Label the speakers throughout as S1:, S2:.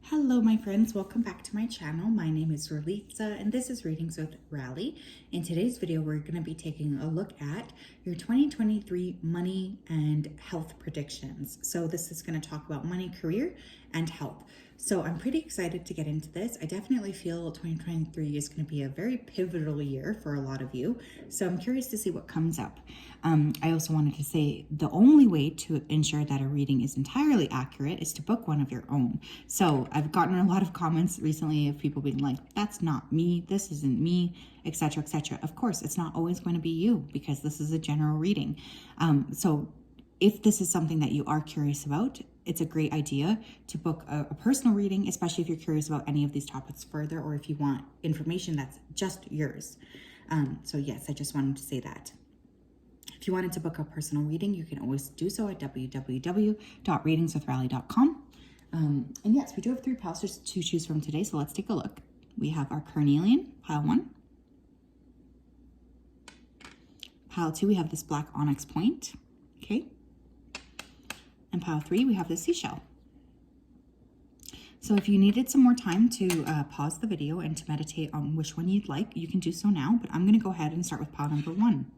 S1: Hello my friends, welcome back to my channel. My name is Ralitza and this is Readings with Rali. In today's video, we're going to be taking a look at your 2023 money and health predictions. So this is going to talk about money, career, and health. So I'm pretty excited to get into this. I definitely feel 2023 is going to be a very pivotal year for a lot of you. So I'm curious to see what comes up. I also wanted to say the only way to ensure that a reading is entirely accurate is to book one of your own. So I've gotten a lot of comments recently of people being like, that's not me, this isn't me, etc., etc. Of course, it's not always going to be you because this is a general reading. So if this is something that you are curious about, it's a great idea to book a personal reading, especially if you're curious about any of these topics further or if you want information that's just yours. So yes, I just wanted to say that. If you wanted to book a personal reading, you can always do so at www.readingswithrali.com. And yes, we do have 3 piles to choose from today, so let's take a look. We have our carnelian, pile 1. Pile 2, we have this black onyx point, okay? And pile 3, we have the seashell. So if you needed some more time to pause the video and to meditate on which one you'd like, you can do so now, but I'm going to go ahead and start with pile number 1.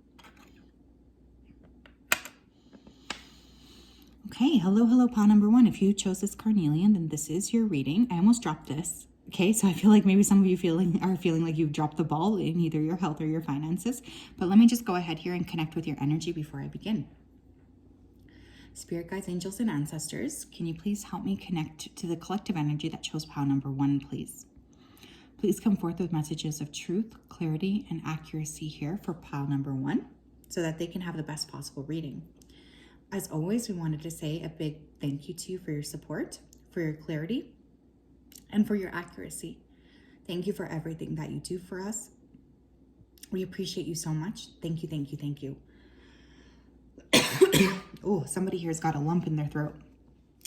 S1: Okay, hello, pile number 1. If you chose this carnelian, then this is your reading. I almost dropped this. Okay, so I feel like maybe some of you are feeling like you've dropped the ball in either your health or your finances. But let me just go ahead here and connect with your energy before I begin. Spirit guides, angels, and ancestors, can you please help me connect to the collective energy that chose pile number 1, please? Please come forth with messages of truth, clarity, and accuracy here for pile number 1 so that they can have the best possible reading. As always, we wanted to say a big thank you to you for your support, for your clarity, and for your accuracy. Thank you for everything that you do for us. We appreciate you so much. Thank you, thank you, thank you. Oh, somebody here's got a lump in their throat.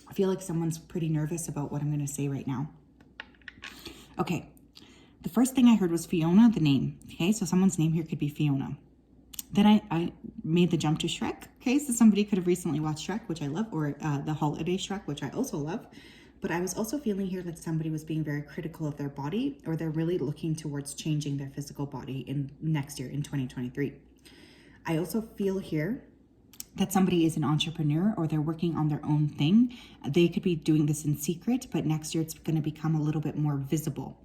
S1: I feel like someone's pretty nervous about what I'm going to say right now. Okay, the first thing I heard was Fiona, the name. Okay, so someone's name here could be Fiona. Then I made the jump to Shrek. Okay, so somebody could have recently watched Shrek, which I love, or the holiday Shrek, which I also love. But I was also feeling here that somebody was being very critical of their body, or they're really looking towards changing their physical body in next year, in 2023. I also feel here that somebody is an entrepreneur or they're working on their own thing. They could be doing this in secret, but next year it's going to become a little bit more visible.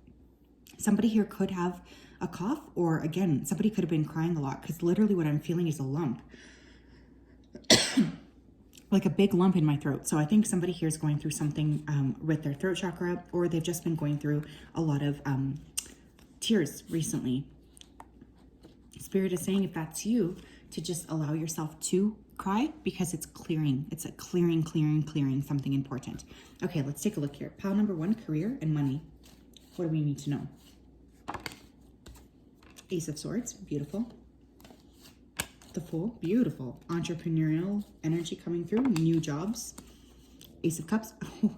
S1: Somebody here could have a cough, or again, somebody could have been crying a lot, because literally what I'm feeling is a lump. Like a big lump in my throat. So I think somebody here is going through something with their throat chakra, or they've just been going through a lot of tears recently. Spirit is saying, if that's you, to just allow yourself to cry, because it's clearing. It's a clearing something important. Okay, let's take a look here. Pile number 1, career and money. What do we need to know? Ace of Swords, beautiful. The Fool, beautiful. Entrepreneurial energy coming through, new jobs. Ace of Cups, oh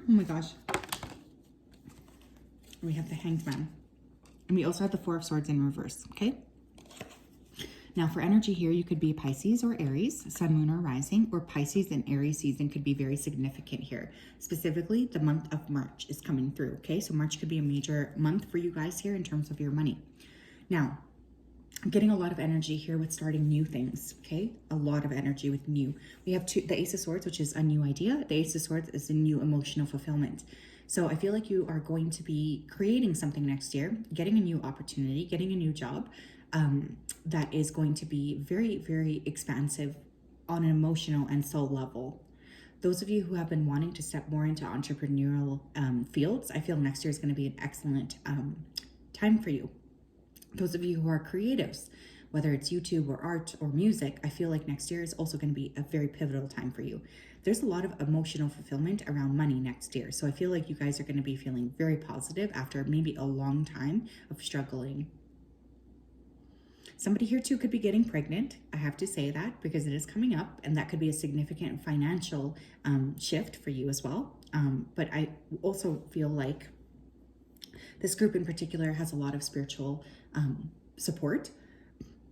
S1: my gosh. We have the Hanged Man. And we also have the 4 of Swords in reverse, okay? Now for energy here, you could be Pisces or Aries, Sun, Moon, or Rising, or Pisces and Aries season could be very significant here. Specifically, the month of March is coming through, okay? So March could be a major month for you guys here in terms of your money. Now, I'm getting a lot of energy here with starting new things, okay? A lot of energy with new. We have the Ace of Swords, which is a new idea. The Ace of Swords is a new emotional fulfillment. So I feel like you are going to be creating something next year, getting a new opportunity, getting a new job that is going to be very, very expansive on an emotional and soul level. Those of you who have been wanting to step more into entrepreneurial fields, I feel next year is going to be an excellent time for you. Those of you who are creatives, whether it's YouTube or art or music, I feel like next year is also going to be a very pivotal time for you. There's a lot of emotional fulfillment around money next year. So I feel like you guys are going to be feeling very positive after maybe a long time of struggling. Somebody here too could be getting pregnant. I have to say that because it is coming up, and that could be a significant financial shift for you as well. But I also feel like this group in particular has a lot of spiritual support.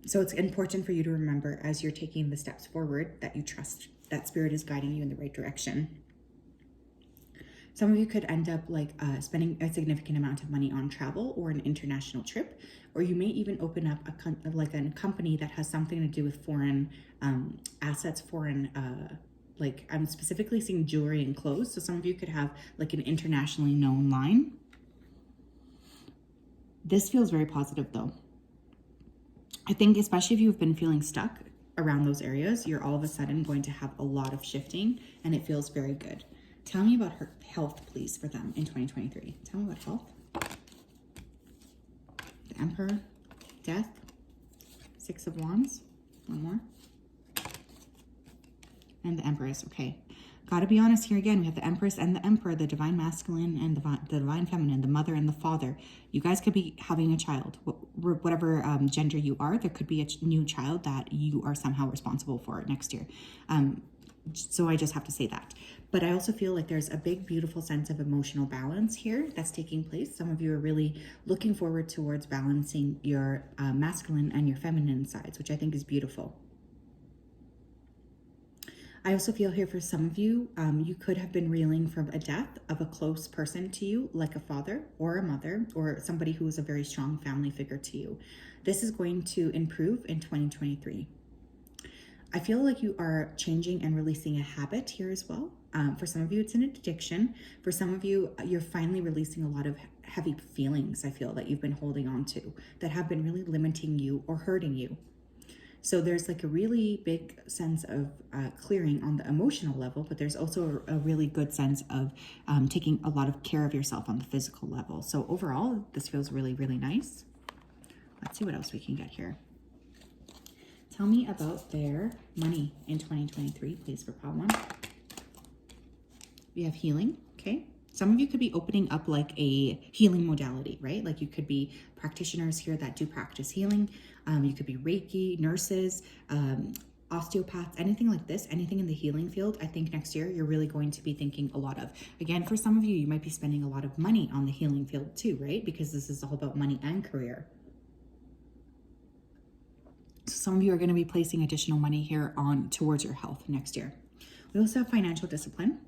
S1: So it's important for you to remember as you're taking the steps forward that you trust that Spirit is guiding you in the right direction. Some of you could end up like spending a significant amount of money on travel or an international trip, or you may even open up a company that has something to do with foreign assets, foreign like I'm specifically seeing jewelry and clothes. So some of you could have like an internationally known line. This feels very positive though. I think especially if you've been feeling stuck around those areas, you're all of a sudden going to have a lot of shifting and it feels very good. Tell me about her health, please, for them in 2023. Tell me about health. The Emperor, Death, Six of Wands, one more. And the Empress, okay. Gotta be honest here again, we have the Empress and the Emperor, the divine masculine and the divine feminine, the mother and the father. You guys could be having a child, whatever gender you are. There could be a new child that you are somehow responsible for next year. So I just have to say that. But I also feel like there's a big, beautiful sense of emotional balance here that's taking place. Some of you are really looking forward towards balancing your masculine and your feminine sides, which I think is beautiful. I also feel here for some of you, you could have been reeling from a death of a close person to you, like a father or a mother, or somebody who is a very strong family figure to you. This is going to improve in 2023. I feel like you are changing and releasing a habit here as well. For some of you, it's an addiction. For some of you, you're finally releasing a lot of heavy feelings, I feel, that you've been holding on to that have been really limiting you or hurting you. So there's like a really big sense of clearing on the emotional level, but there's also a really good sense of taking a lot of care of yourself on the physical level. So overall, this feels really, really nice. Let's see what else we can get here. Tell me about their money in 2023, please, for pile one. We have healing, okay? Some of you could be opening up like a healing modality, right? Like you could be practitioners here that do practice healing. You could be Reiki, nurses, osteopaths, anything like this, anything in the healing field. I think next year you're really going to be thinking a lot of. Again, for some of you, you might be spending a lot of money on the healing field too, right? Because this is all about money and career. So some of you are going to be placing additional money here on towards your health next year. We also have financial discipline,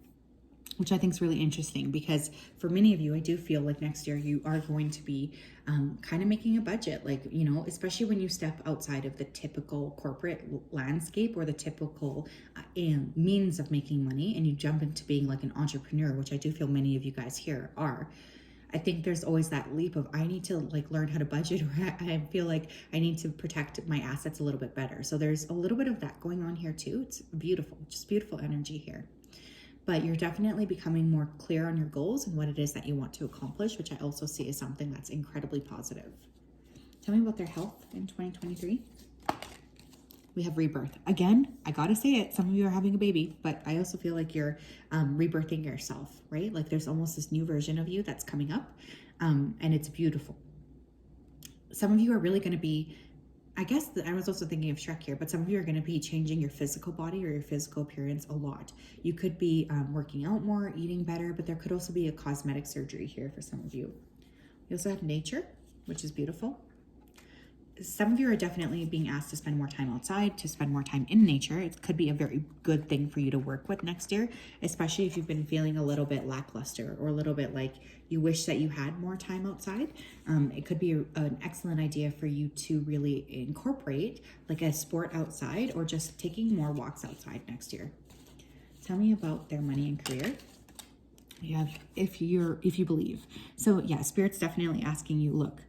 S1: which I think is really interesting because for many of you, I do feel like next year you are going to be kind of making a budget, like, you know, especially when you step outside of the typical corporate landscape or the typical means of making money and you jump into being like an entrepreneur, which I do feel many of you guys here are. I think there's always that leap of I need to like learn how to budget, or I feel like I need to protect my assets a little bit better. So there's a little bit of that going on here too. It's beautiful, just beautiful energy here. But you're definitely becoming more clear on your goals and what it is that you want to accomplish, which I also see as something that's incredibly positive. Tell me about their health in 2023. We have rebirth. Again, I gotta say it, some of you are having a baby, but I also feel like you're rebirthing yourself, right? Like there's almost this new version of you that's coming up, and it's beautiful. Some of you are really gonna be, I guess I was also thinking of Shrek here, but some of you are going to be changing your physical body or your physical appearance a lot. You could be working out more, eating better, but there could also be a cosmetic surgery here for some of you. We also have nature, which is beautiful. Some of you are definitely being asked to spend more time outside, to spend more time in nature. It could be a very good thing for you to work with next year, especially if you've been feeling a little bit lackluster or a little bit like you wish that you had more time outside. It could be an excellent idea for you to really incorporate like a sport outside or just taking more walks outside next year. Tell me about their money and career. You have if you believe. So yeah, Spirit's definitely asking you, look,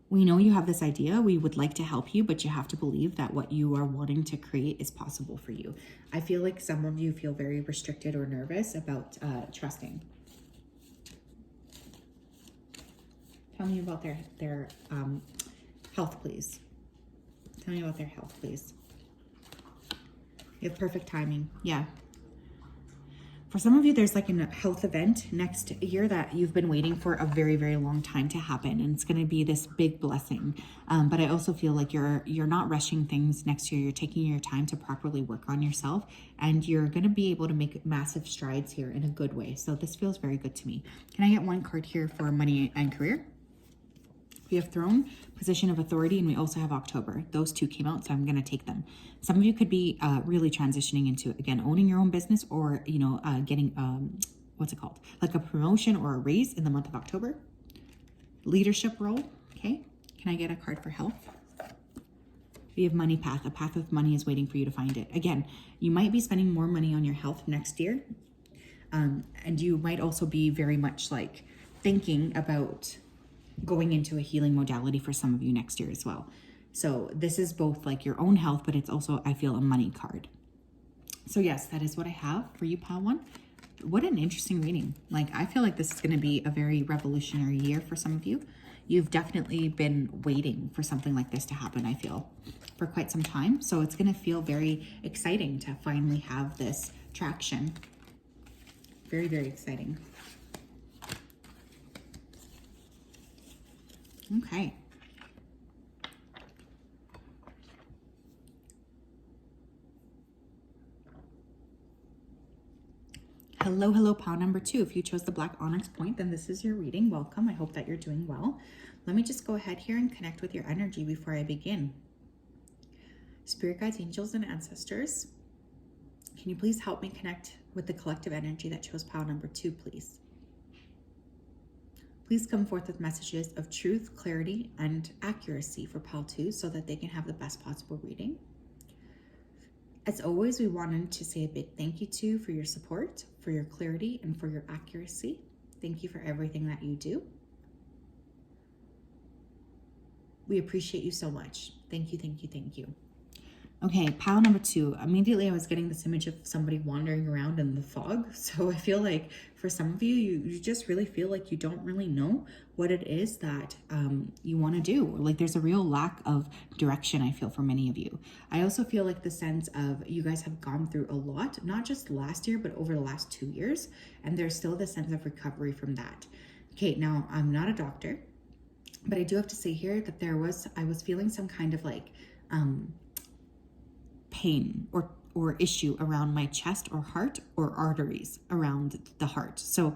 S1: we know you have this idea. We would like to help you, but you have to believe that what you are wanting to create is possible for you. I feel like some of you feel very restricted or nervous about trusting. Tell me about their health, please. Tell me about their health, please. You have perfect timing. Yeah. For some of you, there's like a health event next year that you've been waiting for a very, very long time to happen. And it's going to be this big blessing. But I also feel like you're not rushing things next year. You're taking your time to properly work on yourself. And you're going to be able to make massive strides here in a good way. So this feels very good to me. Can I get one card here for money and career? We have Throne, Position of Authority, and we also have October. Those two came out, so I'm going to take them. Some of you could be really transitioning into, again, owning your own business or, you know, getting what's it called? Like a promotion or a raise in the month of October. Leadership role, okay? Can I get a card for health? We have money path. A path of money is waiting for you to find it. Again, you might be spending more money on your health next year. And you might also be very much like thinking about going into a healing modality for some of you next year as well. So this is both like your own health, but it's also, I feel, a money card. So yes, that is what I have for you, Pile 1. What an interesting reading. Like, I feel like this is going to be a very revolutionary year for some of you. You've definitely been waiting for something like this to happen, I feel, for quite some time. So it's going to feel very exciting to finally have this traction. Very, very exciting. Okay. Hello, hello, pile number 2. If you chose the Black Onyx point, then this is your reading. Welcome. I hope that you're doing well. Let me just go ahead here and connect with your energy before I begin. Spirit guides, angels, and ancestors, can you please help me connect with the collective energy that chose pile number 2, please? Please come forth with messages of truth, clarity, and accuracy for pile 2 so that they can have the best possible reading. As always, we wanted to say a big thank you to you for your support, for your clarity, and for your accuracy. Thank you for everything that you do. We appreciate you so much. Thank you, thank you, thank you. Okay, pile number 2. Immediately I was getting this image of somebody wandering around in the fog. So I feel like for some of you, you just really feel like you don't really know what it is that you want to do. Like there's a real lack of direction, I feel, for many of you. I also feel like the sense of you guys have gone through a lot, not just last year, but over the last 2 years. And there's still the sense of recovery from that. Okay, now I'm not a doctor, but I do have to say here that I was feeling some kind of like, pain or issue around my chest or heart or arteries around the heart. So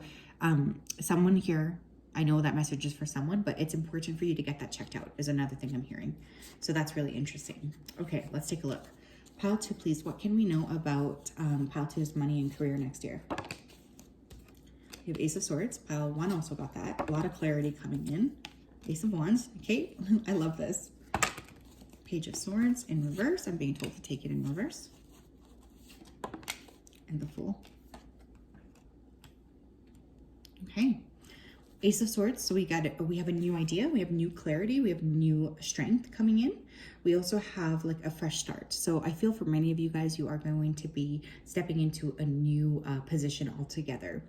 S1: someone here, I know that message is for someone, but it's important for you to get that checked out is another thing I'm hearing. So that's really interesting. Okay, let's take a look. Pile 2, please. What can we know about Pile 2's money and career next year? You have Ace of Swords. Pile 1 also got that. A lot of clarity coming in. Ace of Wands. Okay, I love this. Page of Swords in reverse. I'm being told to take it in reverse. And the Fool. Okay. Ace of Swords. So we have a new idea. We have new clarity. We have new strength coming in. We also have like a fresh start. So I feel for many of you guys, you are going to be stepping into a new position altogether.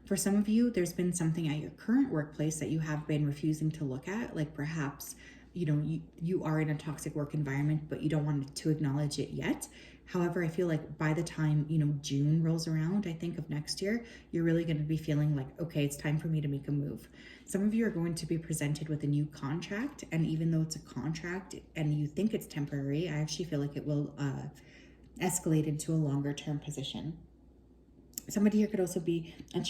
S1: For some of you, there's been something at your current workplace that you have been refusing to look at, like perhaps you are in a toxic work environment, but you don't want to acknowledge it yet. However, I feel like by the time, June rolls around, I think of next year, you're really going to be feeling like, okay, it's time for me to make a move. Some of you are going to be presented with a new contract. And even though it's a contract and you think it's temporary, I actually feel like it will escalate into a longer term position. Somebody here could also be a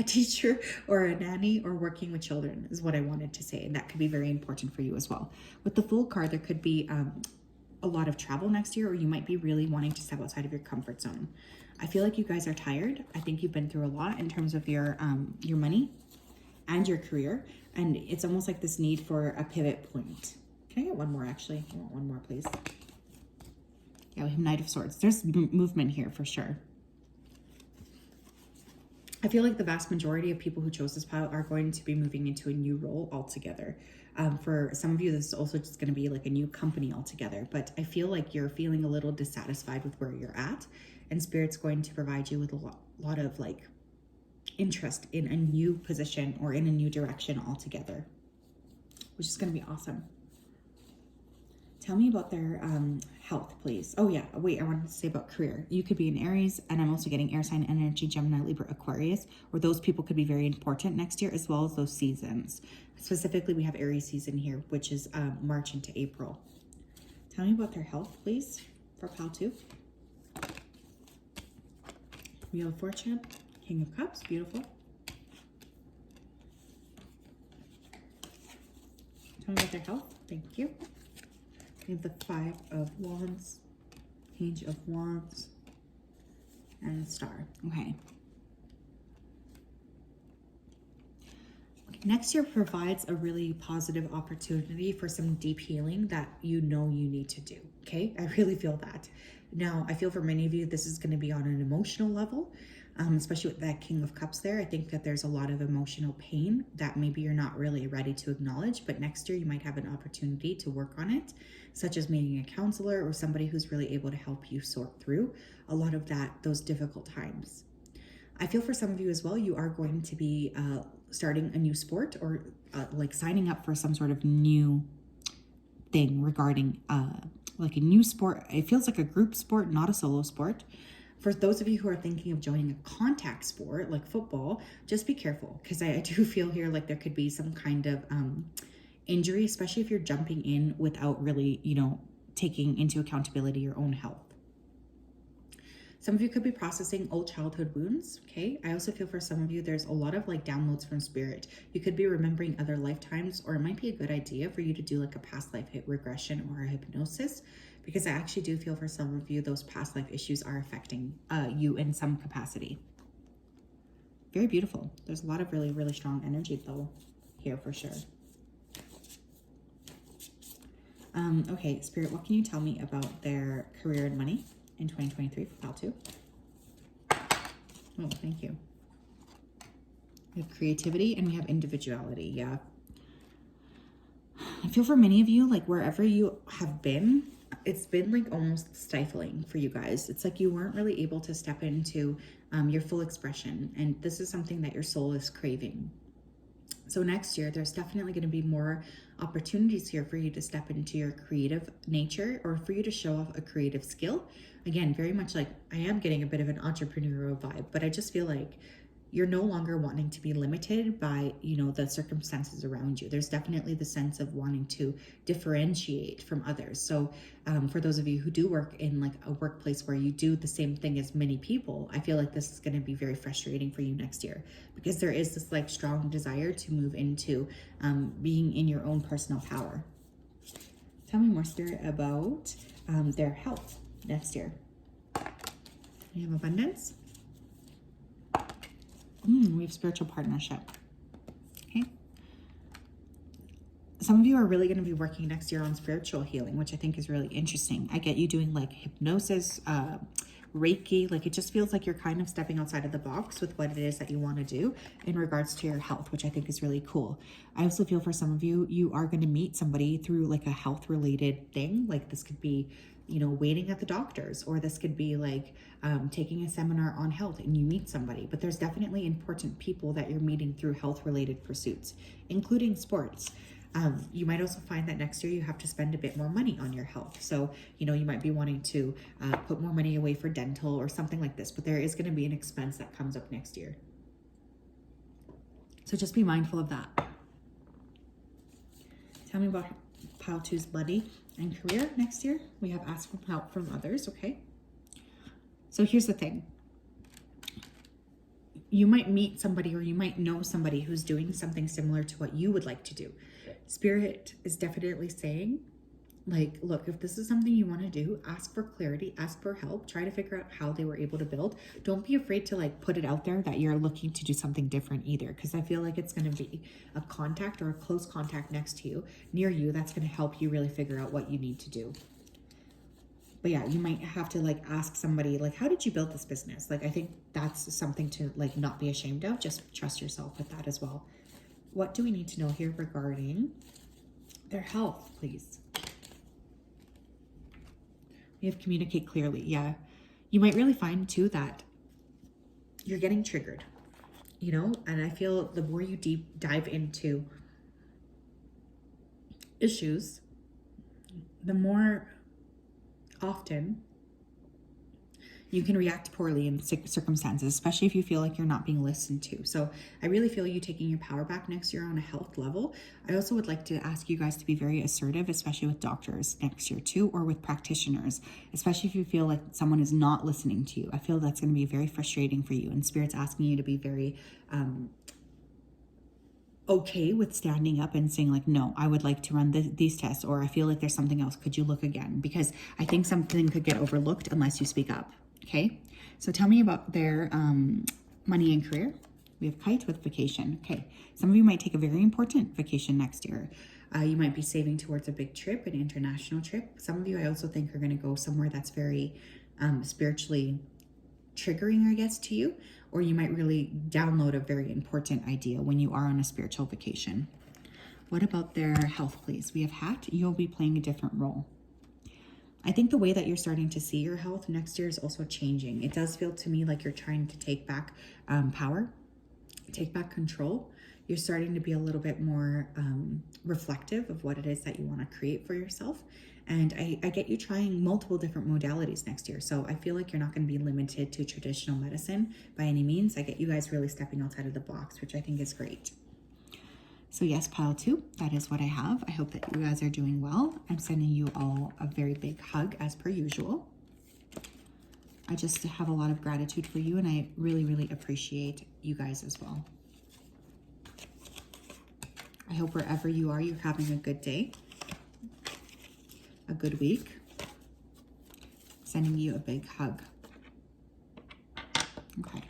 S1: teacher or a nanny or working with children is what I wanted to say. And that could be very important for you as well. With the Fool card, there could be a lot of travel next year, or you might be really wanting to step outside of your comfort zone. I feel like you guys are tired. I think you've been through a lot in terms of your money and your career. And it's almost like this need for a pivot point. Can I get one more actually? I want one more, please. Yeah, we have Knight of Swords. There's movement here for sure. I feel like the vast majority of people who chose this pile are going to be moving into a new role altogether. For some of you, this is also just going to be like a new company altogether. But I feel like you're feeling a little dissatisfied with where you're at. And Spirit's going to provide you with a lot of like interest in a new position or in a new direction altogether, which is going to be awesome. Tell me about their health, please. Oh yeah, wait, I wanted to say about career. You could be an Aries, and I'm also getting air sign energy, Gemini, Libra, Aquarius, or those people could be very important next year, as well as those seasons. Specifically, we have Aries season here, which is March into April. Tell me about their health, please, for pile 2. Wheel of Fortune, King of Cups, beautiful. Tell me about their health, thank you. We have the 5 of Wands, Page of Wands, and the Star. Okay. Next year provides a really positive opportunity for some deep healing that you know you need to do, okay? I really feel that. Now, I feel for many of you, this is going to be on an emotional level, especially with that King of Cups there. I think that there's a lot of emotional pain that maybe you're not really ready to acknowledge, but next year you might have an opportunity to work on it, such as meeting a counselor or somebody who's really able to help you sort through a lot of those difficult times. I feel for some of you as well, you are going to be starting a new sport or like signing up for some sort of new thing regarding like a new sport. It feels like a group sport, not a solo sport. For those of you who are thinking of joining a contact sport like football, just be careful, because I do feel here like there could be some kind of injury, especially if you're jumping in without really, you know, taking into accountability your own health. Some of you could be processing old childhood wounds, okay? I also feel for some of you, there's a lot of like downloads from spirit. You could be remembering other lifetimes, or it might be a good idea for you to do like a past life regression or a hypnosis, because I actually do feel for some of you, those past life issues are affecting you in some capacity. Very beautiful. There's a lot of really, really strong energy though here for sure. Okay, Spirit, what can you tell me about their career and money in 2023 for pile 2? Oh, thank you. We have creativity and we have individuality. Yeah. I feel for many of you, like wherever you have been, it's been like almost stifling for you guys. It's like you weren't really able to step into your full expression. And this is something that your soul is craving. So next year, there's definitely going to be more opportunities here for you to step into your creative nature, or for you to show off a creative skill. Again, very much like I am getting a bit of an entrepreneurial vibe, but I just feel like you're no longer wanting to be limited by, you know, the circumstances around you. There's definitely the sense of wanting to differentiate from others. So for those of you who do work in like a workplace where you do the same thing as many people, I feel like this is going to be very frustrating for you next year, because there is this like strong desire to move into being in your own personal power. Tell me more, Spirit, about their health next year. We have abundance. We have spiritual partnership. Okay. Some of you are really going to be working next year on spiritual healing, which I think is really interesting. I get you doing like hypnosis, Reiki. Like it just feels like you're kind of stepping outside of the box with what it is that you want to do in regards to your health, which I think is really cool. I also feel for some of you, you are going to meet somebody through like a health related thing. Like this could be, you know, waiting at the doctor's, or this could be like taking a seminar on health and you meet somebody. But there's definitely important people that you're meeting through health related pursuits, including sports. You might also find that next year you have to spend a bit more money on your health. So, you know, you might be wanting to put more money away for dental or something like this, but there is going to be an expense that comes up next year. So just be mindful of that. Tell me about pile 2's money and career next year. We have asked for help from others, okay? So here's the thing. You might meet somebody, or you might know somebody who's doing something similar to what you would like to do. Spirit is definitely saying, like, look, if this is something you want to do, ask for clarity, ask for help, try to figure out how they were able to build. Don't be afraid to like put it out there that you're looking to do something different either, because I feel like it's going to be a contact or a close contact next to you, near you, that's going to help you really figure out what you need to do. But yeah, you might have to like ask somebody, like, how did you build this business? Like, I think that's something to like not be ashamed of. Just trust yourself with that as well. What do we need to know here regarding their health, please? We have communicate clearly. Yeah. You might really find too that you're getting triggered, you know, and I feel the more you deep dive into issues, the more often you can react poorly in circumstances, especially if you feel like you're not being listened to. So I really feel you taking your power back next year on a health level. I also would like to ask you guys to be very assertive, especially with doctors next year too, or with practitioners, especially if you feel like someone is not listening to you. I feel that's going to be very frustrating for you, and Spirit's asking you to be very okay with standing up and saying like, no, I would like to run these tests, or I feel like there's something else. Could you look again? Because I think something could get overlooked unless you speak up. Okay, so tell me about their money and career We have kite with vacation. Okay, some of you might take a very important vacation next year. You might be saving towards a big trip, an international trip. Some of you I also think are going to go somewhere that's very spiritually triggering, I guess, to you, or you might really download a very important idea when you are on a spiritual vacation. What about their health, please? We have hat. You'll be playing a different role. I think the way that you're starting to see your health next year is also changing. It does feel to me like you're trying to take back power, take back control. You're starting to be a little bit more reflective of what it is that you want to create for yourself. And I get you trying multiple different modalities next year. So I feel like you're not going to be limited to traditional medicine by any means. I get you guys really stepping outside of the box, which I think is great. So yes, pile 2, that is what I have. I hope that you guys are doing well. I'm sending you all a very big hug as per usual. I just have a lot of gratitude for you, and I really, really appreciate you guys as well. I hope wherever you are, you're having a good day, a good week. Sending you a big hug. Okay.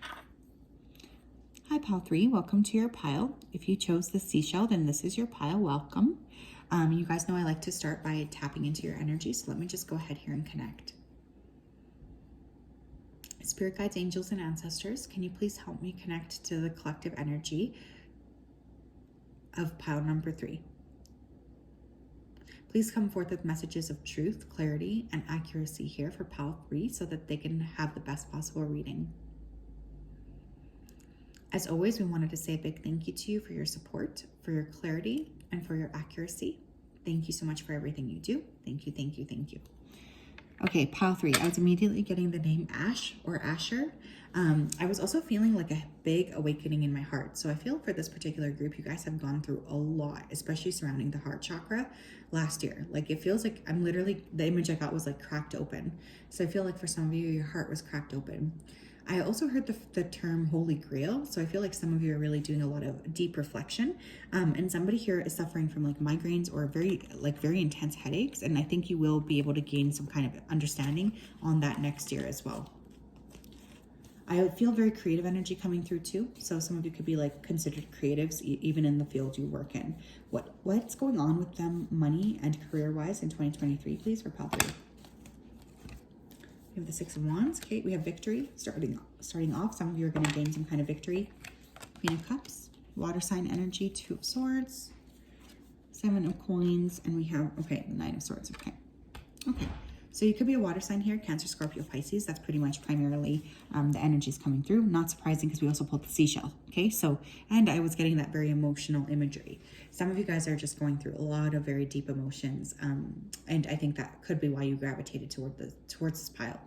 S1: Hi, pile 3. Welcome to your pile. If you chose the seashell, then this is your pile. Welcome. You guys know I like to start by tapping into your energy, so let me just go ahead here and connect. Spirit guides, angels, and ancestors, can you please help me connect to the collective energy of pile number 3? Please come forth with messages of truth, clarity, and accuracy here for pile 3 so that they can have the best possible reading. As always, we wanted to say a big thank you to you for your support, for your clarity, and for your accuracy. Thank you so much for everything you do. Thank you, thank you, thank you. Okay, pile 3. I was immediately getting the name Ash or Asher. I was also feeling like a big awakening in my heart. So I feel for this particular group, you guys have gone through a lot, especially surrounding the heart chakra last year. Like it feels like I'm literally, the image I got was like cracked open. So I feel like for some of you, your heart was cracked open. I also heard the term Holy Grail. So I feel like some of you are really doing a lot of deep reflection. And somebody here is suffering from like migraines or very intense headaches. And I think you will be able to gain some kind of understanding on that next year as well. I feel very creative energy coming through too. So some of you could be like considered creatives, even in the field you work in. What's going on with them money and career-wise in 2023, please, for pile 3? We have the 6 of Wands. Okay, we have victory starting off. Some of you are going to gain some kind of victory. Queen of Cups, water sign energy, 2 of Swords, 7 of Coins, and we have, okay, the 9 of Swords. Okay. So you could be a water sign here, Cancer, Scorpio, Pisces. That's pretty much primarily the energies coming through. Not surprising because we also pulled the seashell. Okay, so, and I was getting that very emotional imagery. Some of you guys are just going through a lot of very deep emotions. And I think that could be why you gravitated towards this pile.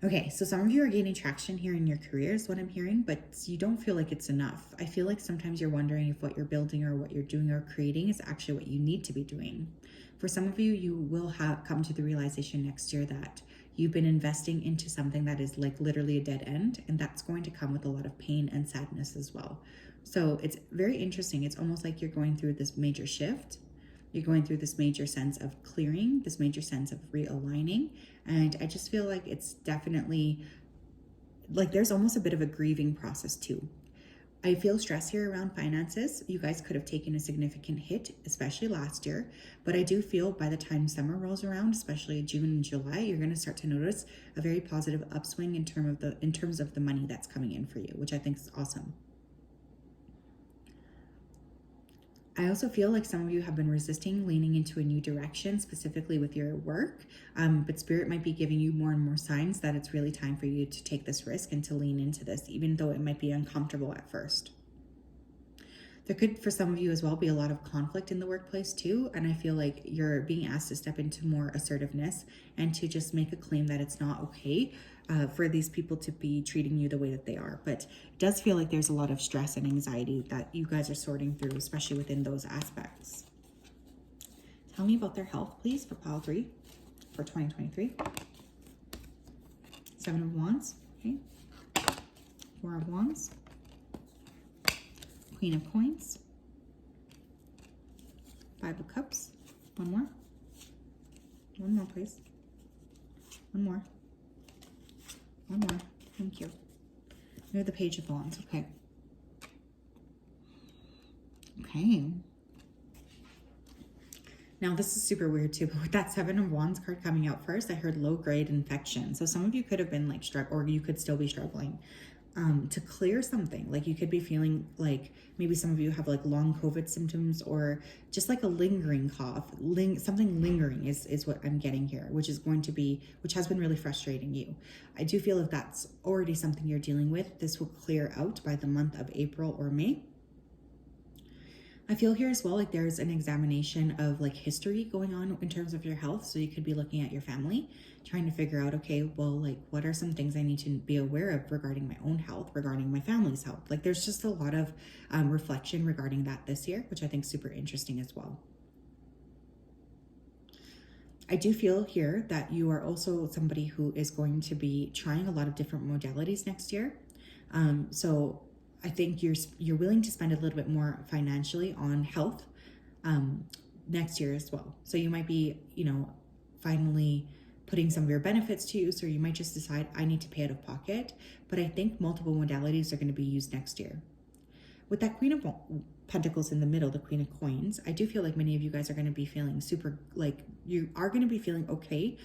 S1: Okay, so some of you are gaining traction here in your career is what I'm hearing, but you don't feel like it's enough. I feel like sometimes you're wondering if what you're building or what you're doing or creating is actually what you need to be doing. For some of you, you will come to the realization next year that you've been investing into something that is like literally a dead end, and that's going to come with a lot of pain and sadness as well. So it's very interesting. It's almost like you're going through this major shift. You're going through this major sense of clearing, this major sense of realigning. And I just feel like it's definitely like there's almost a bit of a grieving process too. I feel stress here around finances. You guys could have taken a significant hit, especially last year. But I do feel by the time summer rolls around, especially June and July, you're going to start to notice a very positive upswing in terms of the money that's coming in for you, which I think is awesome. I also feel like some of you have been resisting leaning into a new direction, specifically with your work, but Spirit might be giving you more and more signs that it's really time for you to take this risk and to lean into this, even though it might be uncomfortable at first. There could, for some of you as well, be a lot of conflict in the workplace too, and I feel like you're being asked to step into more assertiveness and to just make a claim that it's not okay for these people to be treating you the way that they are. But it does feel like there's a lot of stress and anxiety that you guys are sorting through, especially within those aspects. Tell me about their health, please, for pile 3 for 2023. 7 of Wands, okay. 4 of Wands. Queen of Coins. 5 of Cups. One more. One more, please. One more. One more. Thank you. We have the Page of Wands. Okay. Okay. Now, this is super weird too, but with that Seven of Wands card coming out first, I heard low-grade infection. So some of you could have been like or you could still be struggling to clear something. Like you could be feeling like maybe some of you have like long COVID symptoms or just like a lingering cough. Something lingering is what I'm getting here, which has been really frustrating you. I do feel if that's already something you're dealing with, this will clear out by the month of April or May. I feel here as well like there's an examination of like history going on in terms of your health. So you could be looking at your family, trying to figure out, okay, well, like what are some things I need to be aware of regarding my own health, regarding my family's health? Like there's just a lot of reflection regarding that this year, which I think is super interesting as well. I do feel here that you are also somebody who is going to be trying a lot of different modalities next year. So I think you're willing to spend a little bit more financially on health next year as well. So you might be, finally putting some of your benefits to use, or you might just decide I need to pay out of pocket. But I think multiple modalities are going to be used next year. With that Queen of Pentacles in the middle, the Queen of Coins, I do feel like many of you guys are going to be feeling super, like you are going to be feeling okay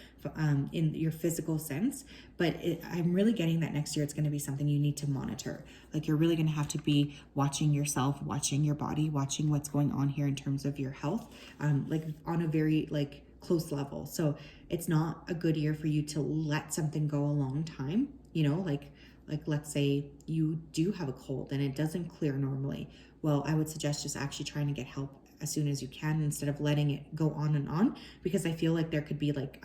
S1: in your physical sense, but I'm really getting that next year it's going to be something you need to monitor. Like you're really going to have to be watching yourself, watching your body, watching what's going on here in terms of your health, like on a very like close level. So it's not a good year for you to let something go a long time, like let's say you do have a cold and it doesn't clear normally. Well, I would suggest just actually trying to get help as soon as you can instead of letting it go on, because I feel like there could be like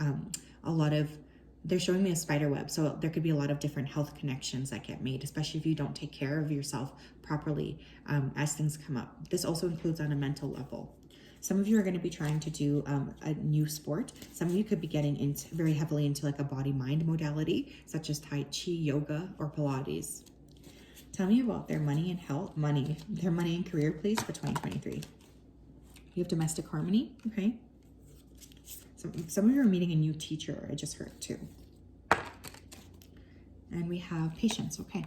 S1: they're showing me a spider web. So there could be a lot of different health connections that get made, especially if you don't take care of yourself properly as things come up. This also includes on a mental level. Some of you are going to be trying to do a new sport. Some of you could be getting very heavily into like a body-mind modality, such as Tai Chi, yoga, or Pilates. Tell me about their money and health, their money and career, please, for 2023. You have domestic harmony, okay? Some of you are meeting a new teacher, I just heard too. And we have patience, okay?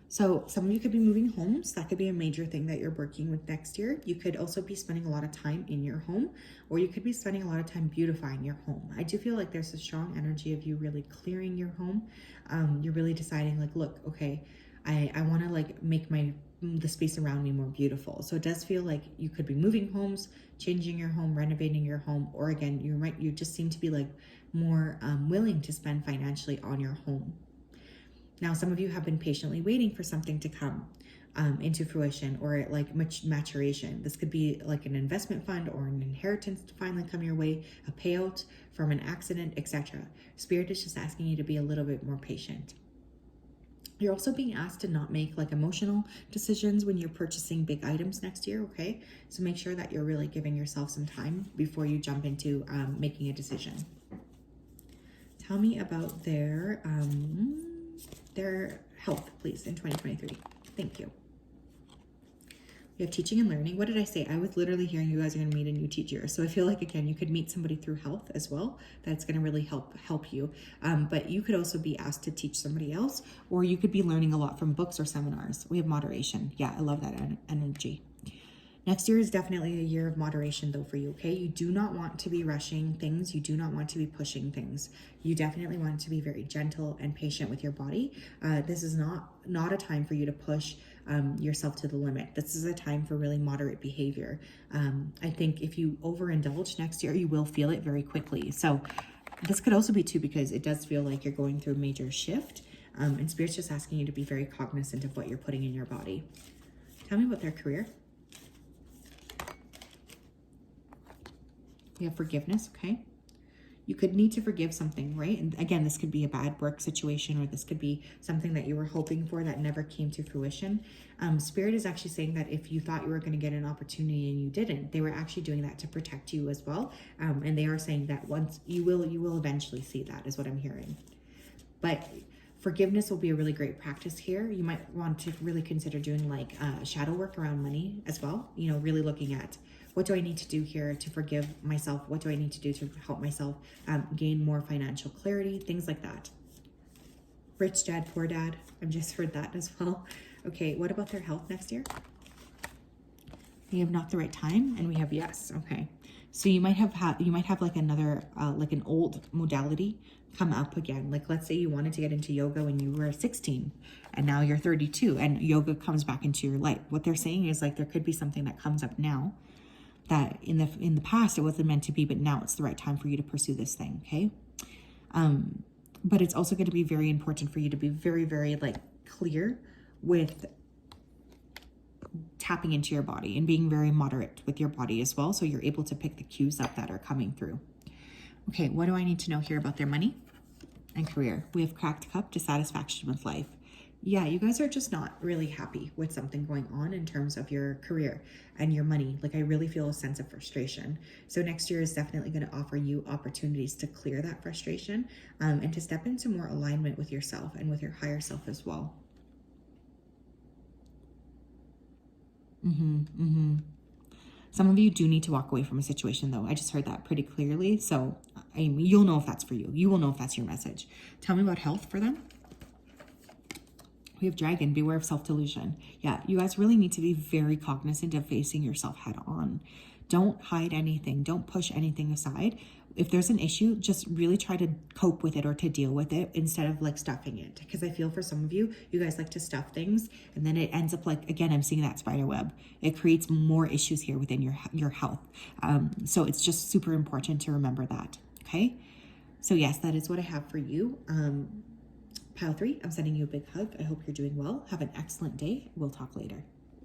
S1: So some of you could be moving homes. That could be a major thing that you're working with next year. You could also be spending a lot of time in your home, or you could be spending a lot of time beautifying your home. I do feel like there's a strong energy of you really clearing your home. You're really deciding like, look, okay, I want to like make the space around me more beautiful. So it does feel like you could be moving homes, changing your home, renovating your home, or again, you just seem to be like more willing to spend financially on your home. Now, some of you have been patiently waiting for something to come into fruition or like maturation. This could be like an investment fund or an inheritance to finally come your way, a payout from an accident, etc. Spirit is just asking you to be a little bit more patient. You're also being asked to not make like emotional decisions when you're purchasing big items next year, okay? So make sure that you're really giving yourself some time before you jump into making a decision. Tell me about their health, please, in 2023. Thank you. We have teaching and learning. What did I say? I was literally hearing you guys are going to meet a new teacher. So I feel like, again, you could meet somebody through health as well. That's going to really help you. But you could also be asked to teach somebody else, or you could be learning a lot from books or seminars. We have moderation. Yeah, I love that energy. Next year is definitely a year of moderation though for you, okay? You do not want to be rushing things. You do not want to be pushing things. You definitely want to be very gentle and patient with your body. This is not a time for you to push yourself to the limit. This is a time for really moderate behavior. I think if you overindulge next year, you will feel it very quickly. So this could also be too, because it does feel like you're going through a major shift. And Spirit's just asking you to be very cognizant of what you're putting in your body. Tell me about their career. We have forgiveness, okay? You could need to forgive something, right? And again, this could be a bad work situation, or this could be something that you were hoping for that never came to fruition. Spirit is actually saying that if you thought you were going to get an opportunity and you didn't, they were actually doing that to protect you as well. And they are saying that once you will eventually see that, is what I'm hearing. But forgiveness will be a really great practice here. You might want to really consider doing like shadow work around money as well. Really looking at, what do I need to do here to forgive myself? What do I need to do to help myself gain more financial clarity? Things like that. Rich dad, poor dad. I've just heard that as well. Okay, what about their health next year? We have not the right time, and we have yes. Okay, so you might have like another like an old modality come up again. Like let's say you wanted to get into yoga when you were 16 and now you're 32 and yoga comes back into your life. What they're saying is like there could be something that comes up now that in the past it wasn't meant to be, but now it's the right time for you to pursue this thing. Okay. But it's also going to be very important for you to be very, very like clear with tapping into your body and being very moderate with your body as well. So you're able to pick the cues up that are coming through. Okay, what do I need to know here about their money and career? We have cracked cup, dissatisfaction with life. Yeah, you guys are just not really happy with something going on in terms of your career and your money. Like I really feel a sense of frustration. So next year is definitely going to offer you opportunities to clear that frustration and to step into more alignment with yourself and with your higher self as well. Some of you do need to walk away from a situation though. I just heard that pretty clearly. So you'll know if that's for you. You will know if that's your message. Tell me about health for them. We have dragon, beware of self-delusion. Yeah, you guys really need to be very cognizant of facing yourself head on. Don't hide anything. Don't push anything aside. If there's an issue, just really try to cope with it or to deal with it instead of like stuffing it. Because I feel for some of you, you guys like to stuff things and then it ends up like, again, I'm seeing that spider web. It creates more issues here within your health. So it's just super important to remember that. Okay. So yes, that is what I have for you. Pile 3, I'm sending you a big hug. I hope you're doing well. Have an excellent day. We'll talk later.